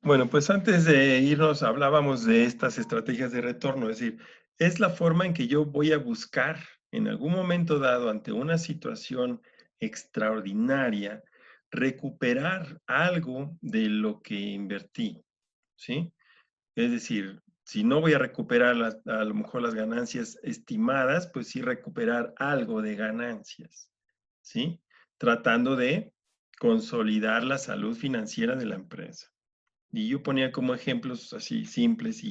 Bueno, pues antes de irnos hablábamos de estas estrategias de retorno, es decir, es la forma en que yo voy a buscar en algún momento dado ante una situación extraordinaria, recuperar algo de lo que invertí, ¿sí? Es decir, si no voy a recuperar a lo mejor las ganancias estimadas, pues sí recuperar algo de ganancias, ¿sí? Tratando de consolidar la salud financiera de la empresa. Y yo ponía como ejemplos así simples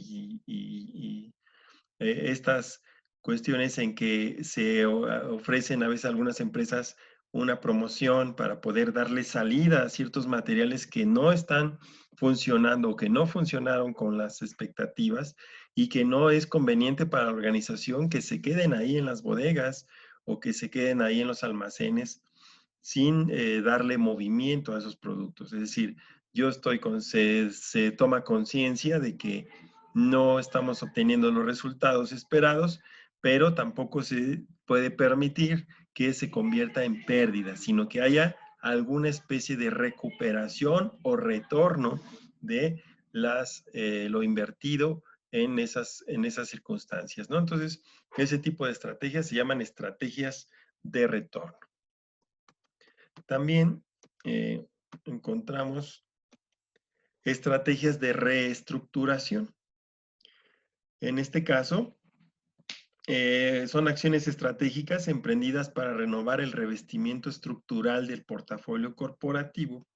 estas cuestiones en que se ofrecen a veces algunas empresas una promoción para poder darle salida a ciertos materiales que no están funcionando o que no funcionaron con las expectativas y que no es conveniente para la organización que se queden ahí en las bodegas o que se queden ahí en los almacenes sin darle movimiento a esos productos. Es decir, yo estoy se toma conciencia de que no estamos obteniendo los resultados esperados, pero tampoco se puede permitir que se convierta en pérdida, sino que haya alguna especie de recuperación o retorno de lo invertido en esas circunstancias, ¿no? Entonces, ese tipo de estrategias se llaman estrategias de retorno. También encontramos estrategias de reestructuración. En este caso, son acciones estratégicas emprendidas para renovar el revestimiento estructural del portafolio corporativo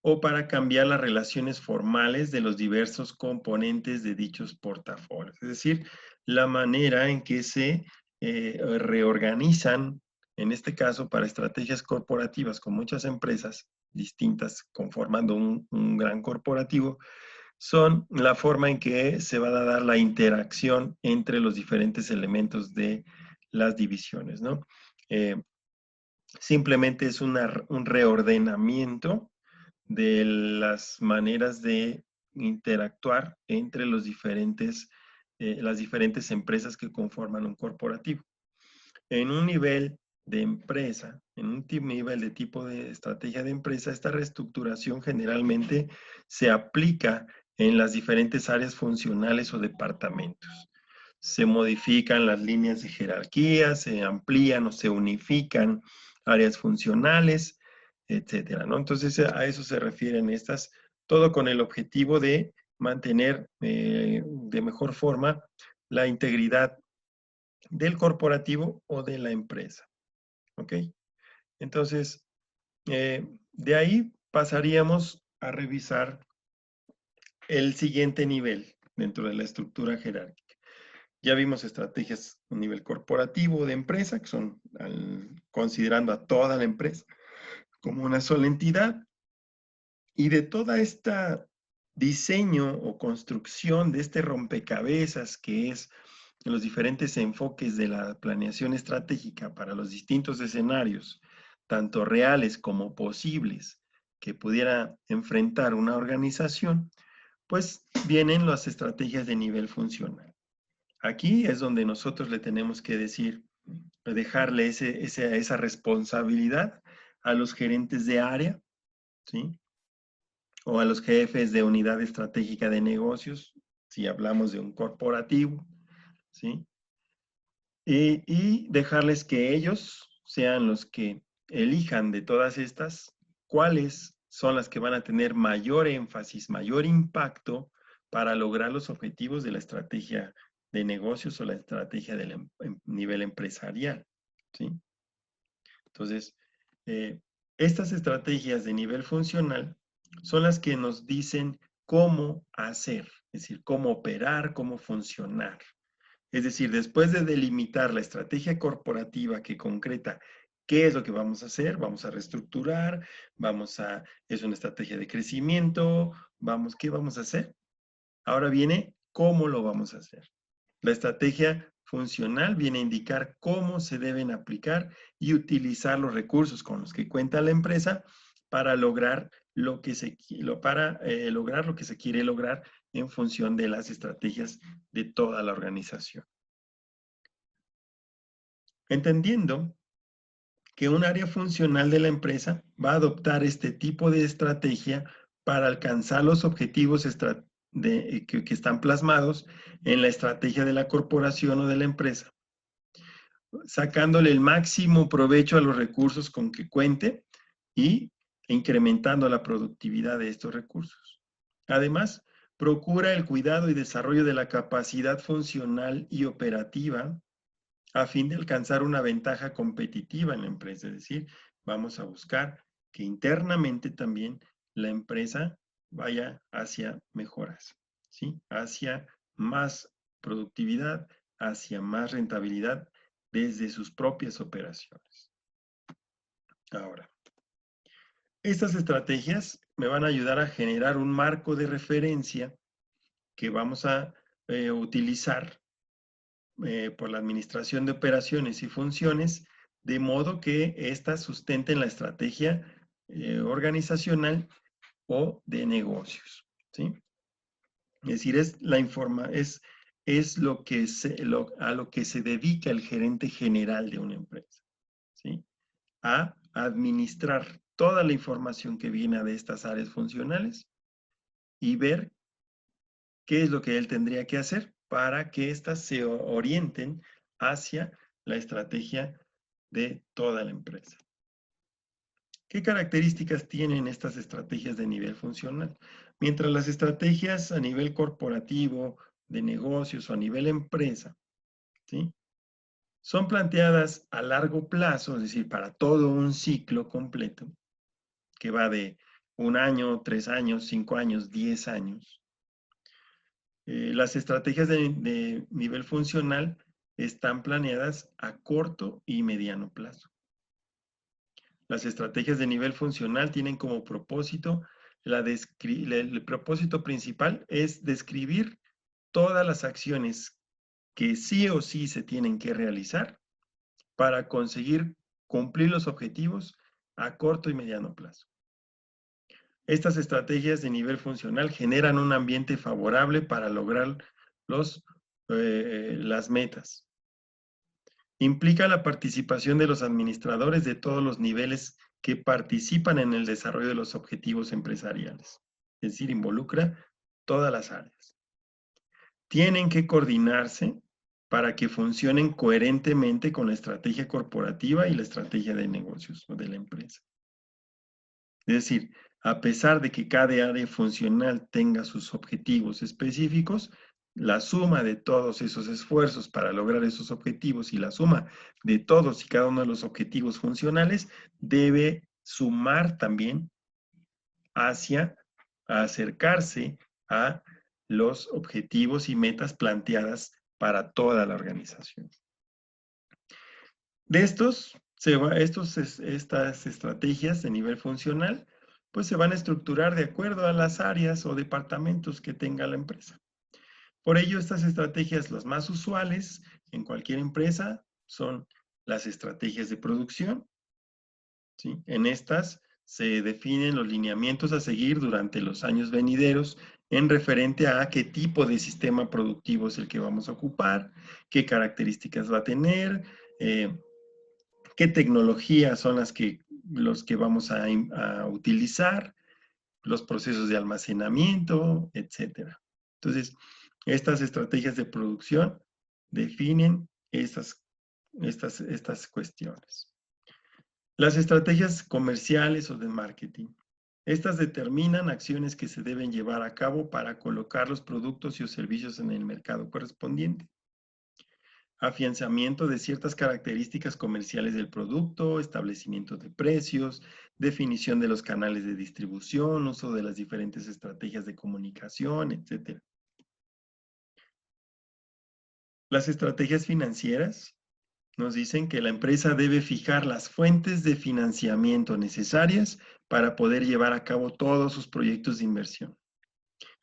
o para cambiar las relaciones formales de los diversos componentes de dichos portafolios. Es decir, la manera en que se reorganizan, en este caso para estrategias corporativas con muchas empresas distintas conformando un gran corporativo, son la forma en que se va a dar la interacción entre los diferentes elementos de las divisiones, ¿no? Eh, Simplemente es un reordenamiento de las maneras de interactuar entre las diferentes empresas que conforman un corporativo. En un nivel de empresa, en un nivel de tipo de estrategia de empresa, esta reestructuración generalmente se aplica en las diferentes áreas funcionales o departamentos. Se modifican las líneas de jerarquía, se amplían o se unifican áreas funcionales, etcétera, ¿no? Entonces, a eso se refieren estas, todo con el objetivo de mantener de mejor forma la integridad del corporativo o de la empresa. ¿Ok? Entonces, de ahí pasaríamos a revisar el siguiente nivel dentro de la estructura jerárquica. Ya vimos estrategias a nivel corporativo de empresa, que son considerando a toda la empresa como una sola entidad. Y de toda esta diseño o construcción de este rompecabezas que es los diferentes enfoques de la planeación estratégica para los distintos escenarios, tanto reales como posibles, que pudiera enfrentar una organización, pues vienen las estrategias de nivel funcional. Aquí es donde nosotros le tenemos que decir, dejarle esa responsabilidad a los gerentes de área, ¿sí? O a los jefes de unidad estratégica de negocios, si hablamos de un corporativo, ¿sí? Y dejarles que ellos sean los que elijan de todas estas cuáles son las que van a tener mayor énfasis, mayor impacto para lograr los objetivos de la estrategia de negocios o la estrategia del nivel empresarial, ¿sí? Entonces, eh, estas estrategias de nivel funcional son las que nos dicen cómo hacer, es decir, cómo operar, cómo funcionar. Es decir, después de delimitar la estrategia corporativa que concreta qué es lo que vamos a hacer, vamos a reestructurar, es una estrategia de crecimiento, ¿qué vamos a hacer? Ahora viene cómo lo vamos a hacer. La estrategia funcional viene a indicar cómo se deben aplicar y utilizar los recursos con los que cuenta la empresa para lograr lograr lo que se quiere lograr en función de las estrategias de toda la organización. Entendiendo que un área funcional de la empresa va a adoptar este tipo de estrategia para alcanzar los objetivos que están plasmados en la estrategia de la corporación o de la empresa, sacándole el máximo provecho a los recursos con que cuente y incrementando la productividad de estos recursos. Además, procura el cuidado y desarrollo de la capacidad funcional y operativa a fin de alcanzar una ventaja competitiva en la empresa. Es decir, vamos a buscar que internamente también la empresa vaya hacia mejoras, ¿sí? Hacia más productividad, hacia más rentabilidad desde sus propias operaciones. Ahora, estas estrategias me van a ayudar a generar un marco de referencia que vamos a utilizar por la administración de operaciones y funciones, de modo que éstas sustenten la estrategia organizacional o de negocios, ¿sí? Es decir, es lo que a lo que se dedica el gerente general de una empresa, ¿sí? A administrar toda la información que viene de estas áreas funcionales y ver qué es lo que él tendría que hacer para que éstas se orienten hacia la estrategia de toda la empresa. ¿Qué características tienen estas estrategias de nivel funcional? Mientras las estrategias a nivel corporativo, de negocios o a nivel empresa, ¿sí? Son planteadas a largo plazo, es decir, para todo un ciclo completo, que va de 1 año, 3 años, 5 años, 10 años. Las estrategias de nivel funcional están planeadas a corto y mediano plazo. Las estrategias de nivel funcional tienen como propósito, el propósito principal es describir todas las acciones que sí o sí se tienen que realizar para conseguir cumplir los objetivos a corto y mediano plazo. Estas estrategias de nivel funcional generan un ambiente favorable para lograr las metas. Implica la participación de los administradores de todos los niveles que participan en el desarrollo de los objetivos empresariales. Es decir, involucra todas las áreas. Tienen que coordinarse para que funcionen coherentemente con la estrategia corporativa y la estrategia de negocios o de la empresa. Es decir, a pesar de que cada área funcional tenga sus objetivos específicos, la suma de todos esos esfuerzos para lograr esos objetivos y la suma de todos y cada uno de los objetivos funcionales debe sumar también hacia acercarse a los objetivos y metas planteadas para toda la organización. De estas estrategias de nivel funcional, pues se van a estructurar de acuerdo a las áreas o departamentos que tenga la empresa. Por ello, estas estrategias, las más usuales en cualquier empresa, son las estrategias de producción, ¿sí? En estas se definen los lineamientos a seguir durante los años venideros en referente a qué tipo de sistema productivo es el que vamos a ocupar, qué características va a tener, qué tecnologías son los que vamos a utilizar, los procesos de almacenamiento, etcétera. Entonces, estas estrategias de producción definen estas cuestiones. Las estrategias comerciales o de marketing. Estas determinan acciones que se deben llevar a cabo para colocar los productos y servicios en el mercado correspondiente. Afianzamiento de ciertas características comerciales del producto, establecimiento de precios, definición de los canales de distribución, uso de las diferentes estrategias de comunicación, etc. Las estrategias financieras nos dicen que la empresa debe fijar las fuentes de financiamiento necesarias para poder llevar a cabo todos sus proyectos de inversión.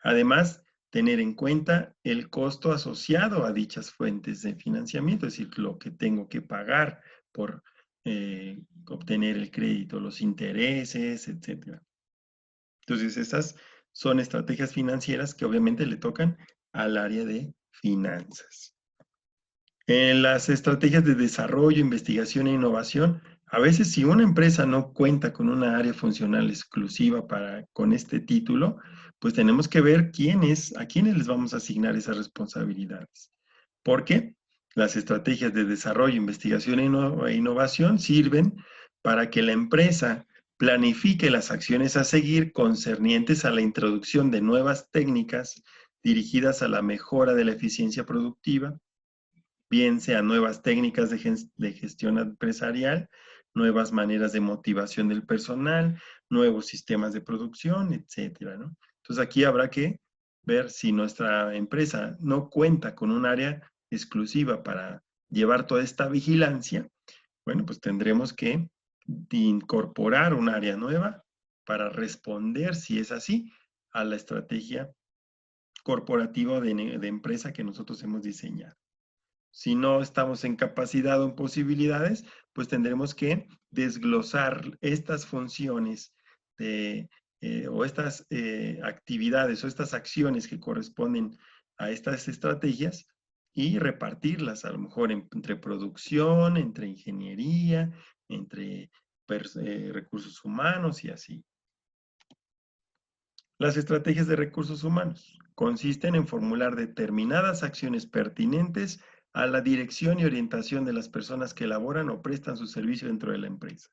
Además, tener en cuenta el costo asociado a dichas fuentes de financiamiento, es decir, lo que tengo que pagar por obtener el crédito, los intereses, etc. Entonces, estas son estrategias financieras que obviamente le tocan al área de finanzas. En las estrategias de desarrollo, investigación e innovación, A veces, si una empresa no cuenta con una área funcional exclusiva con este título, pues tenemos que ver a quiénes les vamos a asignar esas responsabilidades. Porque las estrategias de desarrollo, investigación e innovación sirven para que la empresa planifique las acciones a seguir concernientes a la introducción de nuevas técnicas dirigidas a la mejora de la eficiencia productiva, bien sean nuevas técnicas de gestión empresarial, nuevas maneras de motivación del personal, nuevos sistemas de producción, etcétera, ¿no? Entonces aquí habrá que ver si nuestra empresa no cuenta con un área exclusiva para llevar toda esta vigilancia. Bueno, pues tendremos que incorporar un área nueva para responder, si es así, a la estrategia corporativa de empresa que nosotros hemos diseñado. Si no estamos en capacidad o en posibilidades, pues tendremos que desglosar estas funciones o estas actividades o estas acciones que corresponden a estas estrategias y repartirlas a lo mejor entre producción, entre ingeniería, entre recursos humanos y así. Las estrategias de recursos humanos consisten en formular determinadas acciones pertinentes a la dirección y orientación de las personas que elaboran o prestan su servicio dentro de la empresa.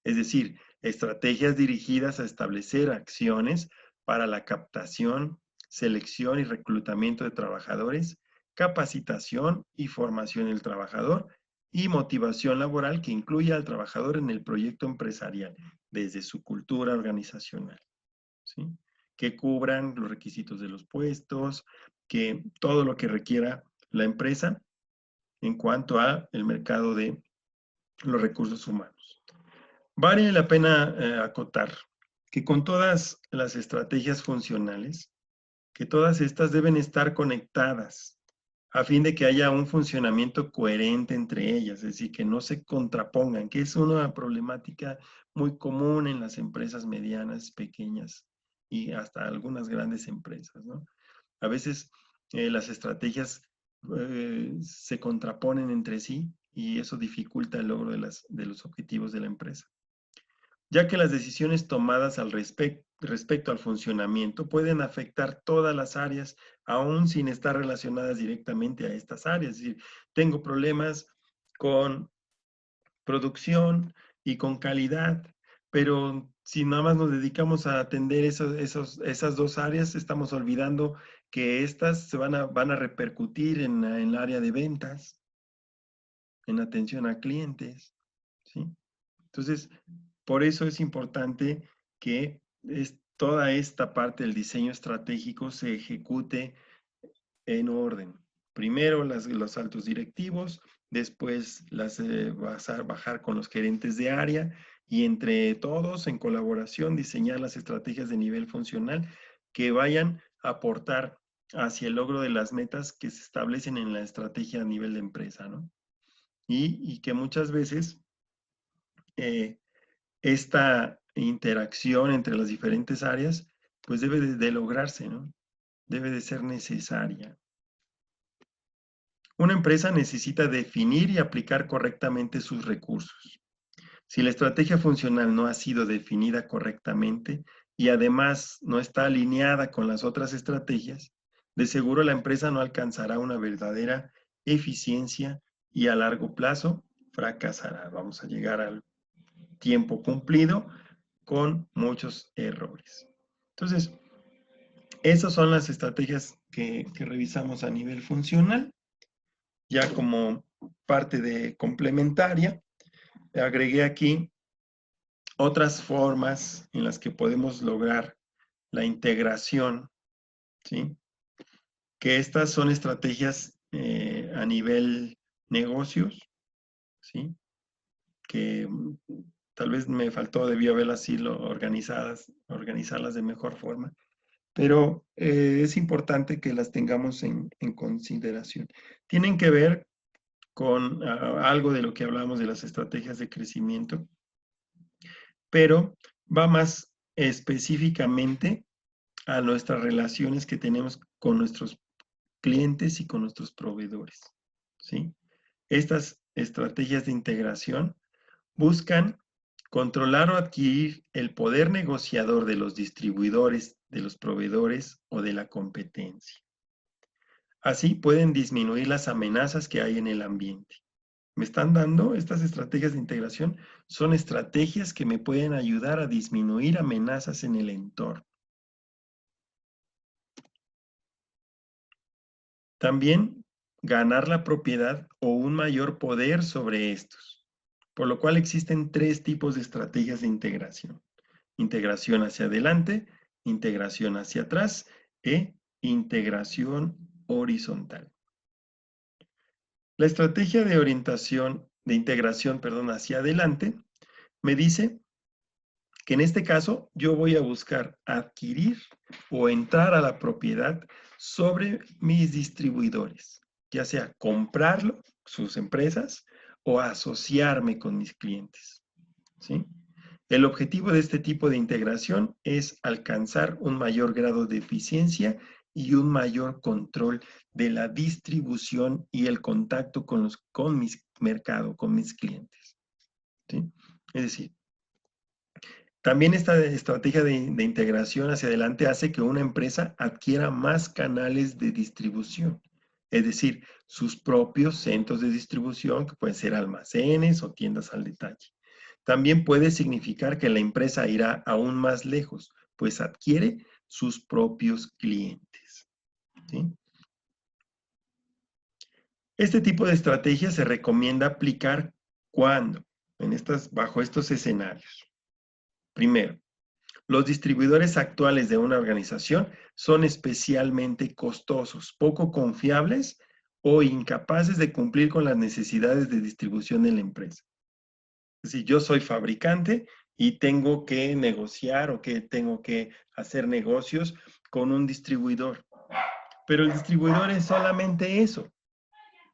Es decir, estrategias dirigidas a establecer acciones para la captación, selección y reclutamiento de trabajadores, capacitación y formación del trabajador y motivación laboral que incluya al trabajador en el proyecto empresarial desde su cultura organizacional, ¿sí? Que cubran los requisitos de los puestos, que todo lo que requiera la empresa en cuanto a el mercado de los recursos humanos. Vale la pena acotar que con todas las estrategias funcionales, que todas estas deben estar conectadas a fin de que haya un funcionamiento coherente entre ellas, es decir, que no se contrapongan, que es una problemática muy común en las empresas medianas, pequeñas y hasta algunas grandes empresas, ¿no? A veces las estrategias se contraponen entre sí y eso dificulta el logro de los objetivos de la empresa, ya que las decisiones tomadas respecto al funcionamiento pueden afectar todas las áreas, aún sin estar relacionadas directamente a estas áreas. Es decir, tengo problemas con producción y con calidad, pero si nada más nos dedicamos a atender esas dos áreas, estamos olvidando que estas van a repercutir en el área de ventas, en atención a clientes, ¿sí? Entonces, por eso es importante que toda esta parte del diseño estratégico se ejecute en orden. Primero los altos directivos, después bajar con los gerentes de área y entre todos en colaboración diseñar las estrategias de nivel funcional que vayan a aportar hacia el logro de las metas que se establecen en la estrategia a nivel de empresa, ¿no? Y que muchas veces esta interacción entre las diferentes áreas, pues debe de lograrse, ¿no? Debe de ser necesaria. Una empresa necesita definir y aplicar correctamente sus recursos. Si la estrategia funcional no ha sido definida correctamente y además no está alineada con las otras estrategias, de seguro la empresa no alcanzará una verdadera eficiencia y a largo plazo fracasará. Vamos a llegar al tiempo cumplido con muchos errores. Entonces, esas son las estrategias que revisamos a nivel funcional. Ya como parte de complementaria, agregué aquí otras formas en las que podemos lograr la integración, ¿sí? Que estas son estrategias a nivel negocios, ¿sí? Que tal vez me faltó, debí haberlas así organizarlas de mejor forma, pero es importante que las tengamos en consideración. Tienen que ver con algo de lo que hablamos de las estrategias de crecimiento, pero va más específicamente a nuestras relaciones que tenemos con nuestros clientes y con nuestros proveedores, ¿sí? Estas estrategias de integración Buscan controlar o adquirir el poder negociador de los distribuidores, de los proveedores o de la competencia. Así pueden disminuir las amenazas que hay en el ambiente. Me están dando estas estrategias de integración, son estrategias que me pueden ayudar a disminuir amenazas en el entorno. También ganar la propiedad o un mayor poder sobre estos, por lo cual existen tres tipos de estrategias de integración. Integración hacia adelante, integración hacia atrás e integración horizontal. La estrategia de orientación, de integración, perdón, hacia adelante, me dice que en este caso yo voy a buscar adquirir o entrar a la propiedad sobre mis distribuidores, ya sea comprarlo, sus empresas, o asociarme con mis clientes, ¿sí? El objetivo de este tipo de integración es alcanzar un mayor grado de eficiencia y un mayor control de la distribución y el contacto con mis mercado, con mis clientes, ¿sí? Es decir, también esta estrategia de integración hacia adelante hace que una empresa adquiera más canales de distribución, es decir, sus propios centros de distribución, que pueden ser almacenes o tiendas al detalle. También puede significar que la empresa irá aún más lejos, pues adquiere sus propios clientes, ¿sí? Este tipo de estrategia se recomienda aplicar cuando, bajo estos escenarios. Primero, los distribuidores actuales de una organización son especialmente costosos, poco confiables o incapaces de cumplir con las necesidades de distribución de la empresa. Es decir, yo soy fabricante y tengo que negociar o que tengo que hacer negocios con un distribuidor. Pero el distribuidor es solamente eso.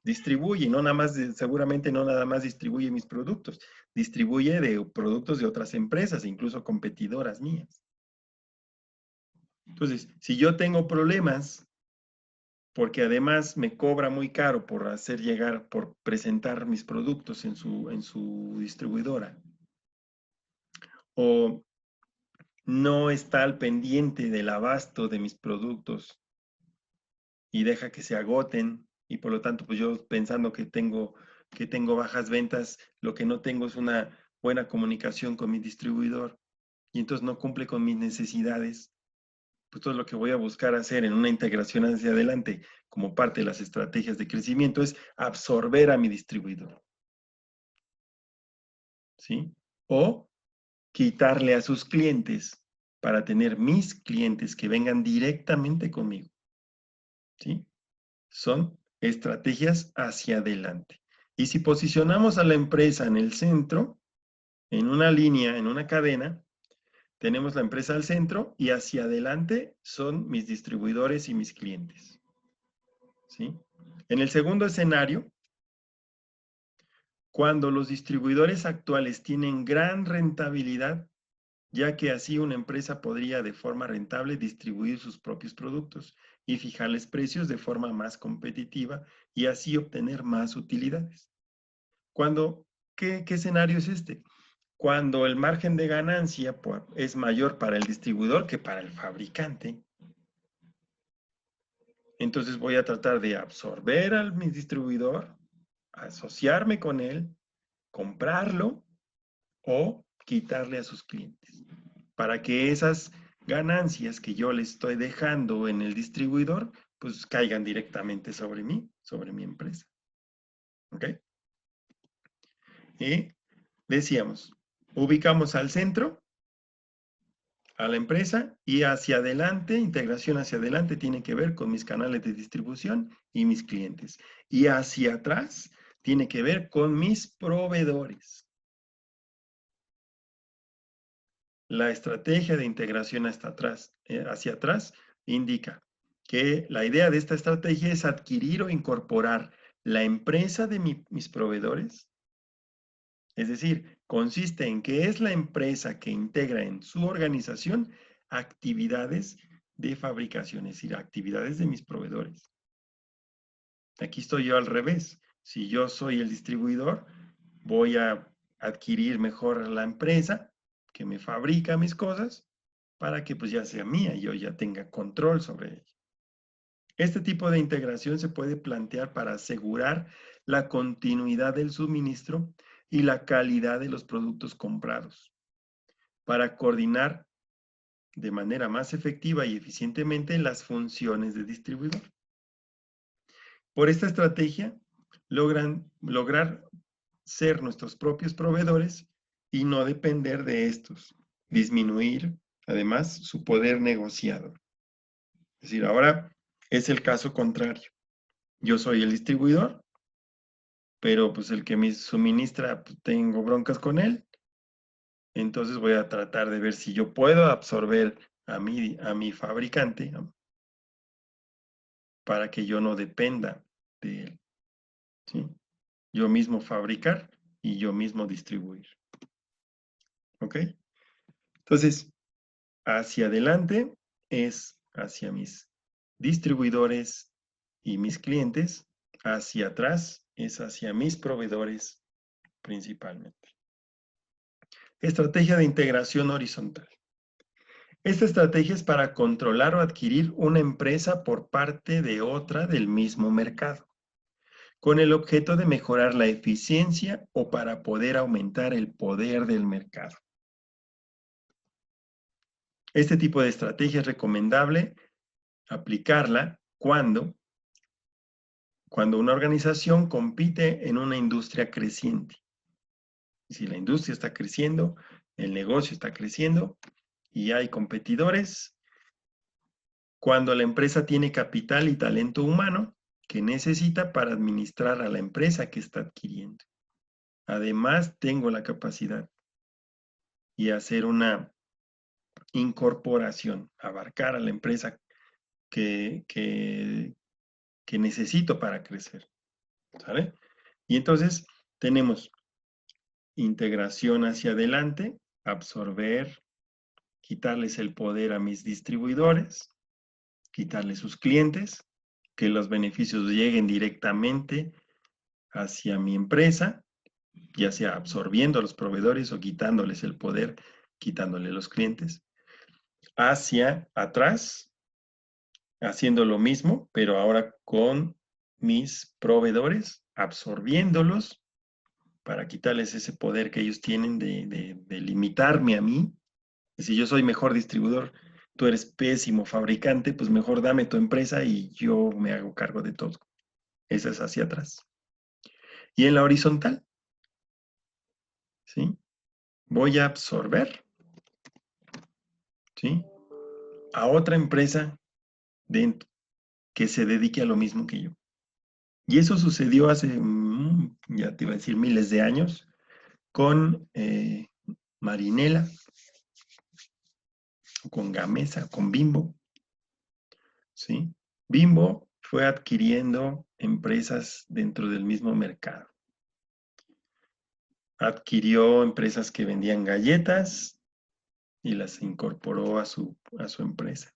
Distribuye, no nada más, seguramente no nada más distribuye mis productos, distribuye de productos de otras empresas, incluso competidoras mías. Entonces, si yo tengo problemas, porque además me cobra muy caro por hacer llegar, por presentar mis productos en su distribuidora, o no está al pendiente del abasto de mis productos y deja que se agoten, y por lo tanto, pues yo pensando que tengo bajas ventas, lo que no tengo es una buena comunicación con mi distribuidor, y entonces no cumple con mis necesidades. Pues todo lo que voy a buscar hacer en una integración hacia adelante como parte de las estrategias de crecimiento es absorber a mi distribuidor, ¿sí? O quitarle a sus clientes para tener mis clientes que vengan directamente conmigo, ¿sí? Son estrategias hacia adelante. Y si posicionamos a la empresa en el centro, en una línea, en una cadena, tenemos la empresa al centro y hacia adelante son mis distribuidores y mis clientes, ¿sí? En el segundo escenario, cuando los distribuidores actuales tienen gran rentabilidad, ya que así una empresa podría de forma rentable distribuir sus propios productos y fijarles precios de forma más competitiva y así obtener más utilidades. ¿Qué escenario es este? Cuando el margen de ganancia es mayor para el distribuidor que para el fabricante, entonces voy a tratar de absorber a mi distribuidor, asociarme con él, comprarlo o quitarle a sus clientes, para que esas ganancias que yo le estoy dejando en el distribuidor, pues caigan directamente sobre mí, sobre mi empresa. ¿Ok? Y decíamos, ubicamos al centro, a la empresa, y hacia adelante, integración hacia adelante tiene que ver con mis canales de distribución y mis clientes. Y hacia atrás tiene que ver con mis proveedores. La estrategia de integración hacia atrás indica que la idea de esta estrategia es adquirir o incorporar la empresa de mis proveedores. Es decir, consiste en que es la empresa que integra en su organización actividades de fabricación, es decir, actividades de mis proveedores. Aquí estoy yo al revés. Si yo soy el distribuidor, voy a adquirir mejor la empresa que me fabrica mis cosas para que pues ya sea mía y yo ya tenga control sobre ella. Este tipo de integración se puede plantear para asegurar la continuidad del suministro y la calidad de los productos comprados, para coordinar de manera más efectiva y eficientemente las funciones de distribuidor. Por esta estrategia, lograr ser nuestros propios proveedores y no depender de estos. Disminuir, además, su poder negociador. Es decir, ahora es el caso contrario. Yo soy el distribuidor, pero pues el que me suministra, pues, tengo broncas con él. Entonces voy a tratar de ver si yo puedo absorber a mi fabricante, ¿no?, para que yo no dependa de él, ¿sí? Yo mismo fabricar y yo mismo distribuir. ¿Ok? Entonces, hacia adelante es hacia mis distribuidores y mis clientes. Hacia atrás es hacia mis proveedores principalmente. Estrategia de integración horizontal. Esta estrategia es para controlar o adquirir una empresa por parte de otra del mismo mercado, con el objeto de mejorar la eficiencia o para poder aumentar el poder del mercado. Este tipo de estrategia es recomendable aplicarla cuando una organización compite en una industria creciente. Si la industria está creciendo, el negocio está creciendo y hay competidores, cuando la empresa tiene capital y talento humano que necesita para administrar a la empresa que está adquiriendo. Además, tengo la capacidad y hacer una incorporación, abarcar a la empresa que necesito para crecer, ¿sale? Y entonces tenemos integración hacia adelante, absorber, quitarles el poder a mis distribuidores, quitarles sus clientes, que los beneficios lleguen directamente hacia mi empresa, ya sea absorbiendo a los proveedores o quitándoles el poder, quitándole los clientes. Hacia atrás, haciendo lo mismo, pero ahora con mis proveedores, absorbiéndolos para quitarles ese poder que ellos tienen de limitarme a mí. Si yo soy mejor distribuidor, tú eres pésimo fabricante, pues mejor dame tu empresa y yo me hago cargo de todo. Esa es hacia atrás. Y en la horizontal, ¿sí? Voy a absorber, ¿sí?, a otra empresa dentro que se dedique a lo mismo que yo. Y eso sucedió hace, ya te iba a decir, miles de años, con Marinela, con Gamesa, con Bimbo, ¿sí? Bimbo fue adquiriendo empresas dentro del mismo mercado. Adquirió empresas que vendían galletas y las incorporó a su empresa.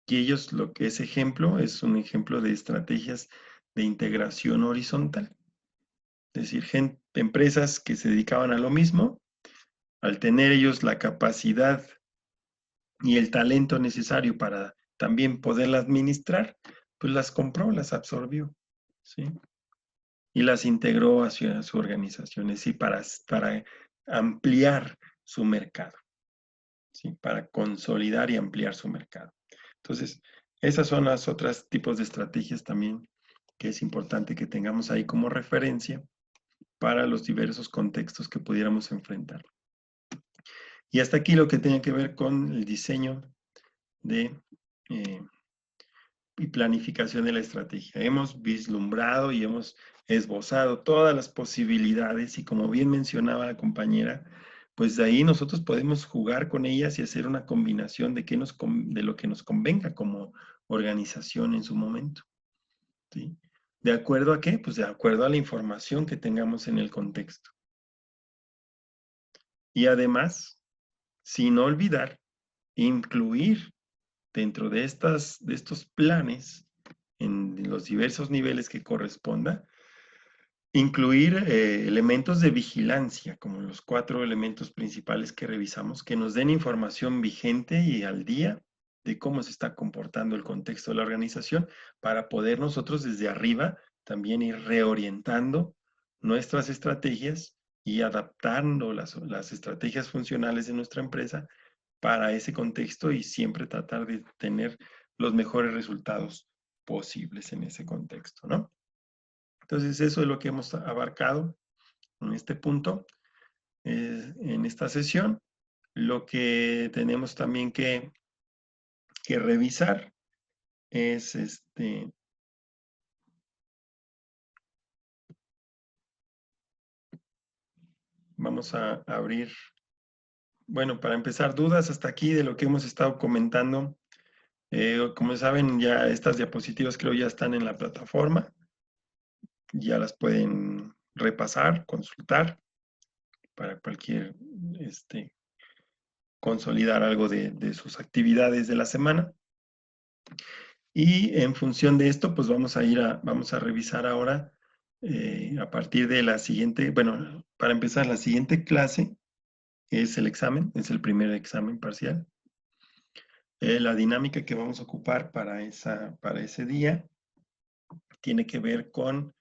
Y ellos, lo que es ejemplo, es un ejemplo de estrategias de integración horizontal. Es decir, empresas que se dedicaban a lo mismo, al tener ellos la capacidad y el talento necesario para también poderla administrar, pues las compró, las absorbió, ¿sí? Y las integró hacia su organización, es decir, para ampliar su mercado, ¿sí? Para consolidar y ampliar su mercado. Entonces, esas son las otras tipos de estrategias también que es importante que tengamos ahí como referencia para los diversos contextos que pudiéramos enfrentar. Y hasta aquí lo que tiene que ver con el diseño y planificación de la estrategia. Hemos vislumbrado y hemos esbozado todas las posibilidades y, como bien mencionaba la compañera, pues de ahí nosotros podemos jugar con ellas y hacer una combinación de lo que nos convenga como organización en su momento, ¿sí? ¿De acuerdo a qué? Pues de acuerdo a la información que tengamos en el contexto. Y además, sin olvidar, incluir dentro de estos planes, en los diversos niveles que corresponda, Incluir elementos de vigilancia, como los 4 elementos principales que revisamos, que nos den información vigente y al día de cómo se está comportando el contexto de la organización, para poder nosotros desde arriba también ir reorientando nuestras estrategias y adaptando las estrategias funcionales de nuestra empresa para ese contexto y siempre tratar de tener los mejores resultados posibles en ese contexto, ¿no? Entonces, eso es lo que hemos abarcado en este punto, en esta sesión. Lo que tenemos también que revisar es vamos a abrir, bueno, para empezar, dudas hasta aquí de lo que hemos estado comentando. Como saben, ya estas diapositivas creo ya están en la plataforma, ya las pueden repasar, consultar para cualquier, consolidar algo de sus actividades de la semana. Y en función de esto, pues vamos a revisar ahora a partir de la siguiente, bueno, para empezar, la siguiente clase es el examen, es el primer examen parcial. La dinámica que vamos a ocupar para ese día tiene que ver con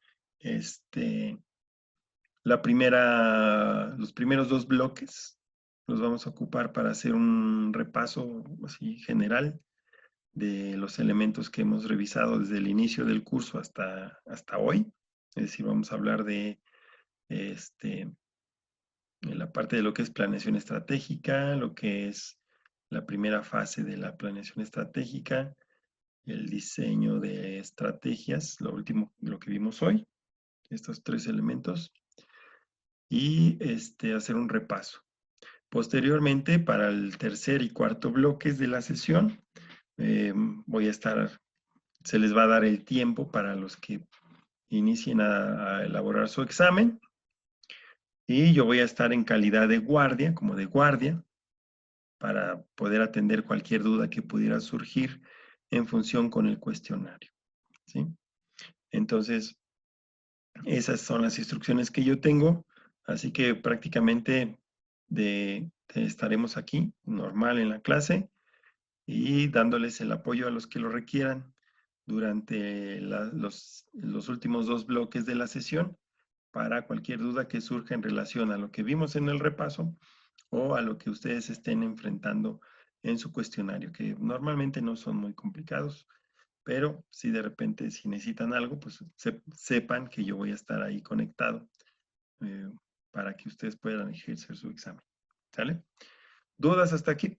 los primeros 2 bloques. Los vamos a ocupar para hacer un repaso así general de los elementos que hemos revisado desde el inicio del curso hasta hoy. Es decir, vamos a hablar de la parte de lo que es planeación estratégica, lo que es la primera fase de la planeación estratégica, el diseño de estrategias, lo último, lo que vimos hoy, estos 3 elementos, y hacer un repaso. Posteriormente, para el tercer y cuarto bloques de la sesión, se les va a dar el tiempo para los que inicien a elaborar su examen y yo voy a estar en calidad de guardia, como de guardia, para poder atender cualquier duda que pudiera surgir en función con el cuestionario, ¿sí? Entonces, esas son las instrucciones que yo tengo, así que prácticamente estaremos aquí, normal en la clase, y dándoles el apoyo a los que lo requieran durante los últimos 2 bloques de la sesión para cualquier duda que surja en relación a lo que vimos en el repaso o a lo que ustedes estén enfrentando en su cuestionario, que normalmente no son muy complicados, pero si de repente si necesitan algo, pues sepan que yo voy a estar ahí conectado eh, para que ustedes puedan ejercer su examen. ¿Sale? ¿Dudas hasta aquí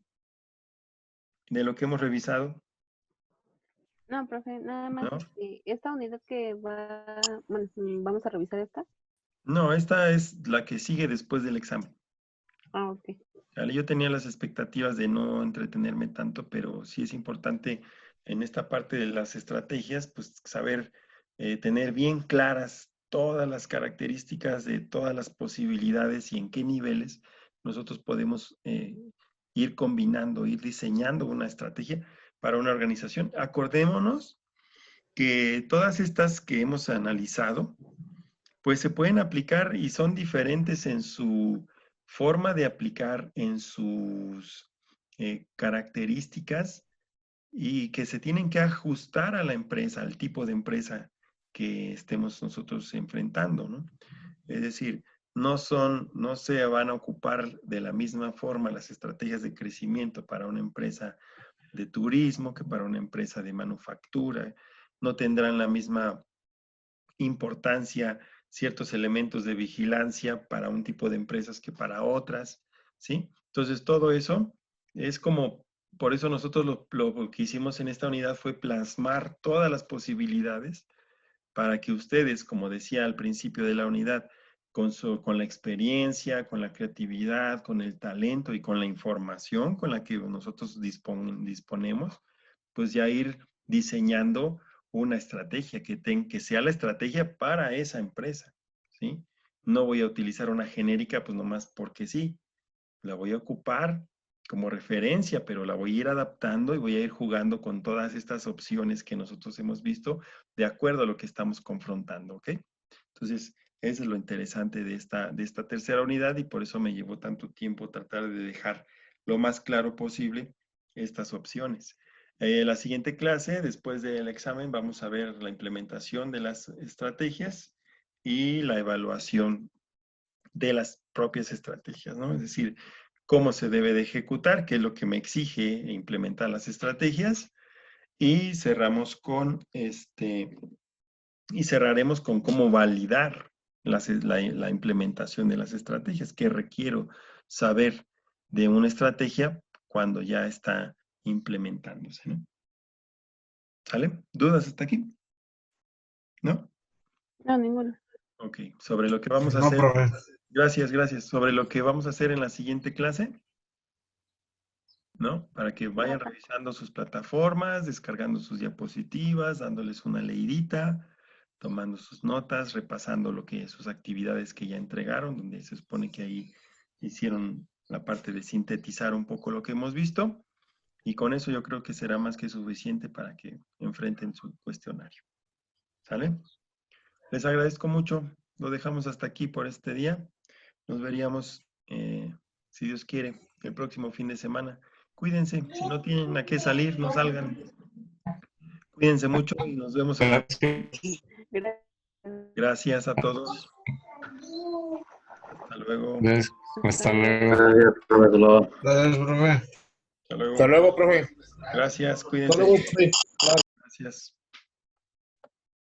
de lo que hemos revisado? No, profe, nada más, ¿No? esta unidad que va, bueno, vamos a revisar esta. No, esta es la que sigue después del examen. Ah, ok. ¿Vale? Yo tenía las expectativas de no entretenerme tanto, pero sí es importante en esta parte de las estrategias, pues saber tener bien claras todas las características de todas las posibilidades y en qué niveles nosotros podemos ir combinando, ir diseñando una estrategia para una organización. Acordémonos que todas estas que hemos analizado, pues se pueden aplicar y son diferentes en su forma de aplicar, en sus características y que se tienen que ajustar a la empresa, al tipo de empresa que estemos nosotros enfrentando, ¿no? Es decir, no se van a ocupar de la misma forma las estrategias de crecimiento para una empresa de turismo que para una empresa de manufactura, no tendrán la misma importancia ciertos elementos de vigilancia para un tipo de empresas que para otras, ¿sí? Entonces, todo eso es como, por eso nosotros lo que hicimos en esta unidad fue plasmar todas las posibilidades para que ustedes, como decía al principio de la unidad, con la experiencia, con la creatividad, con el talento y con la información con la que nosotros disponemos, pues ya ir diseñando una estrategia que sea la estrategia para esa empresa, ¿sí? No voy a utilizar una genérica pues nomás porque sí, la voy a ocupar como referencia, pero la voy a ir adaptando y voy a ir jugando con todas estas opciones que nosotros hemos visto de acuerdo a lo que estamos confrontando, ¿ok? Entonces, Eso es lo interesante de esta tercera unidad y por eso me llevó tanto tiempo tratar de dejar lo más claro posible estas opciones. La siguiente clase, después del examen, vamos a ver la implementación de las estrategias y la evaluación de las propias estrategias, ¿no? Es decir, cómo se debe de ejecutar, qué es lo que me exige implementar las estrategias, y cerramos con y cerraremos con cómo validar la implementación de las estrategias, qué requiero saber de una estrategia cuando ya está implementándose, ¿no? ¿Sale? ¿Dudas hasta aquí? ¿No? No, ninguno. Ok, sobre lo que vamos a No, hacer. profe. Gracias, gracias. Sobre lo que vamos a hacer en la siguiente clase, ¿no? Para que vayan revisando sus plataformas, descargando sus diapositivas, dándoles una leidita, tomando sus notas, repasando sus actividades que ya entregaron, donde se supone que ahí hicieron la parte de sintetizar un poco lo que hemos visto. Y con eso yo creo que será más que suficiente para que enfrenten su cuestionario. ¿Sale? Les agradezco mucho. Lo dejamos hasta aquí por este día. Nos veríamos, si Dios quiere, el próximo fin de semana. Cuídense. Si no tienen a qué salir, no salgan. Cuídense mucho y nos vemos en la... Gracias. Gracias a todos. Hasta luego. Hasta luego. Gracias, profesor. Gracias, profe. Hasta luego. Hasta luego, profe. Gracias. Hasta Cuídense. luego, profe. Gracias.